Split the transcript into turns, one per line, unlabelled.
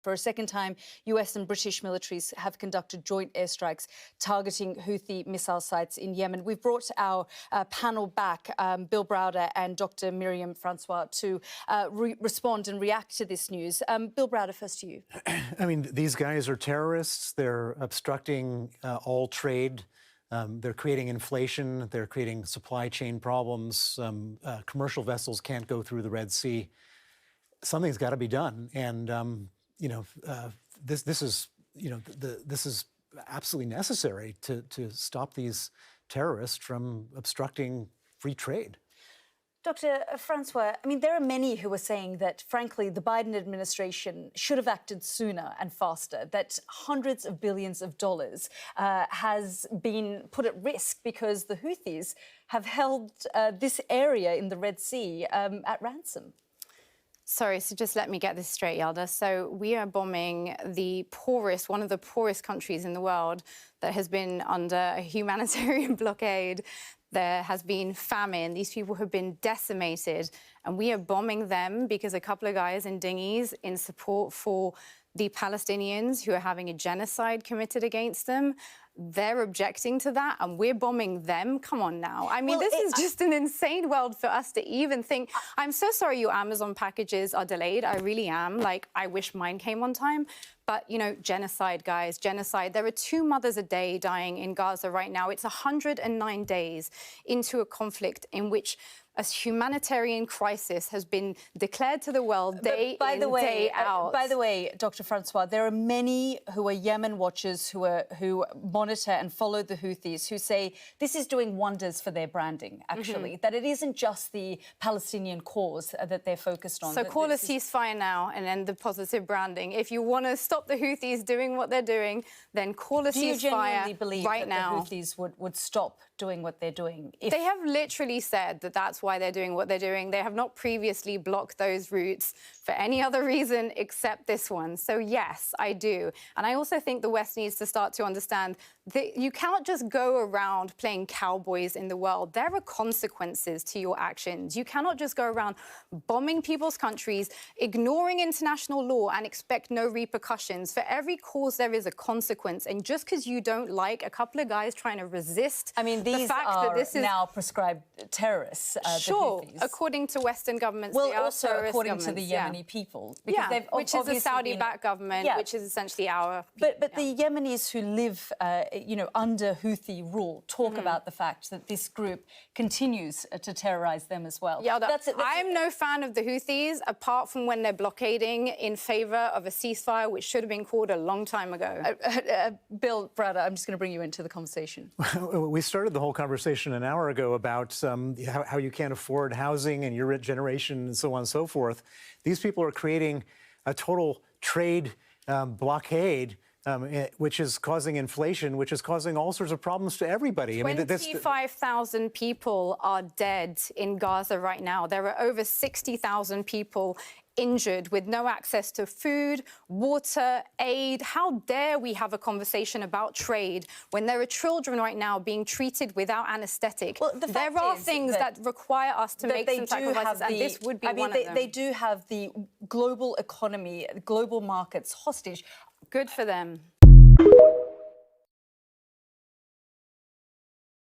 For a second time, US and British militaries have conducted joint airstrikes targeting Houthi missile sites in Yemen. We've brought our panel back, Bill Browder and Dr. Myriam Francois, to respond and react to this news. Bill Browder, first to you.
I mean, these guys are terrorists. They're obstructing all trade. They're creating inflation. They're creating supply chain problems. Commercial vessels can't go through the Red Sea. Something's got to be done. And this is absolutely necessary to stop these terrorists from obstructing free trade.
Dr. Francois, I mean, there are many who are saying that, frankly, the Biden administration should have acted sooner and faster, that hundreds of billions of dollars has been put at risk because the Houthis have held this area in the Red Sea at ransom.
Sorry, so just let me get this straight, Yalda. So we are bombing the poorest, one of the poorest countries in the world that has been under a humanitarian blockade. There has been famine. These people have been decimated. And we are bombing them because a couple of guys in dinghies in support for the Palestinians who are having a genocide committed against them. They're objecting to that, and we're bombing them. Come on now. I mean, this is just an insane world for us to even think. I'm so sorry your Amazon packages are delayed. I really am. Like, I wish mine came on time. But, you know, genocide, guys, genocide. There are 2 mothers a day dying in Gaza right now. It's 109 days into a conflict in which a humanitarian crisis has been declared to the world day in, day out.
By the way, Dr. Francois, there are many who are Yemen watchers who monitor and follow the Houthis who say this is doing wonders for their branding, actually, that it isn't just the Palestinian cause that they're focused on.
So call a ceasefire now and end the positive branding. If you want to stop the Houthis doing what they're doing, then call a ceasefire right now.
Do you genuinely believe that the Houthis would stop doing what they're doing?
They have literally said that that's why they're doing what they're doing. They have not previously blocked those routes for any other reason except this one. So yes, I do. And I also think the West needs to start to understand that you cannot just go around playing cowboys in the world. There are consequences to your actions. You cannot just go around bombing people's countries, ignoring international law and expect no repercussions. For every cause, there is a consequence. And just because you don't like a couple of guys trying to resist,
I mean, these are now prescribed terrorists.
Sure, according to Western governments, they are
also according to the Yemeni people, because they've
which is a Saudi-backed government, which is essentially our.
But the Yemenis who live, under Houthi rule talk about the fact that this group continues to terrorise them as well.
Yeah, I'm no fan of the Houthis, apart from when they're blockading in favour of a ceasefire, which should have been called a long time ago.
Bill Browder, I'm just going to bring you into the conversation.
We started the whole conversation an hour ago about how you can't afford housing and your generation and so on and so forth. These people are creating a total trade blockade, which is causing inflation, which is causing all sorts of problems to everybody.
25,000 people are dead in Gaza right now. There are over 60,000 people injured with no access to food, water, aid. How dare we have a conversation about trade when there are children right now being treated without anaesthetic? Well, there are things that require us to make some sacrifices, and this would be one of them.
They do have the global economy, global markets hostage.
Good for them.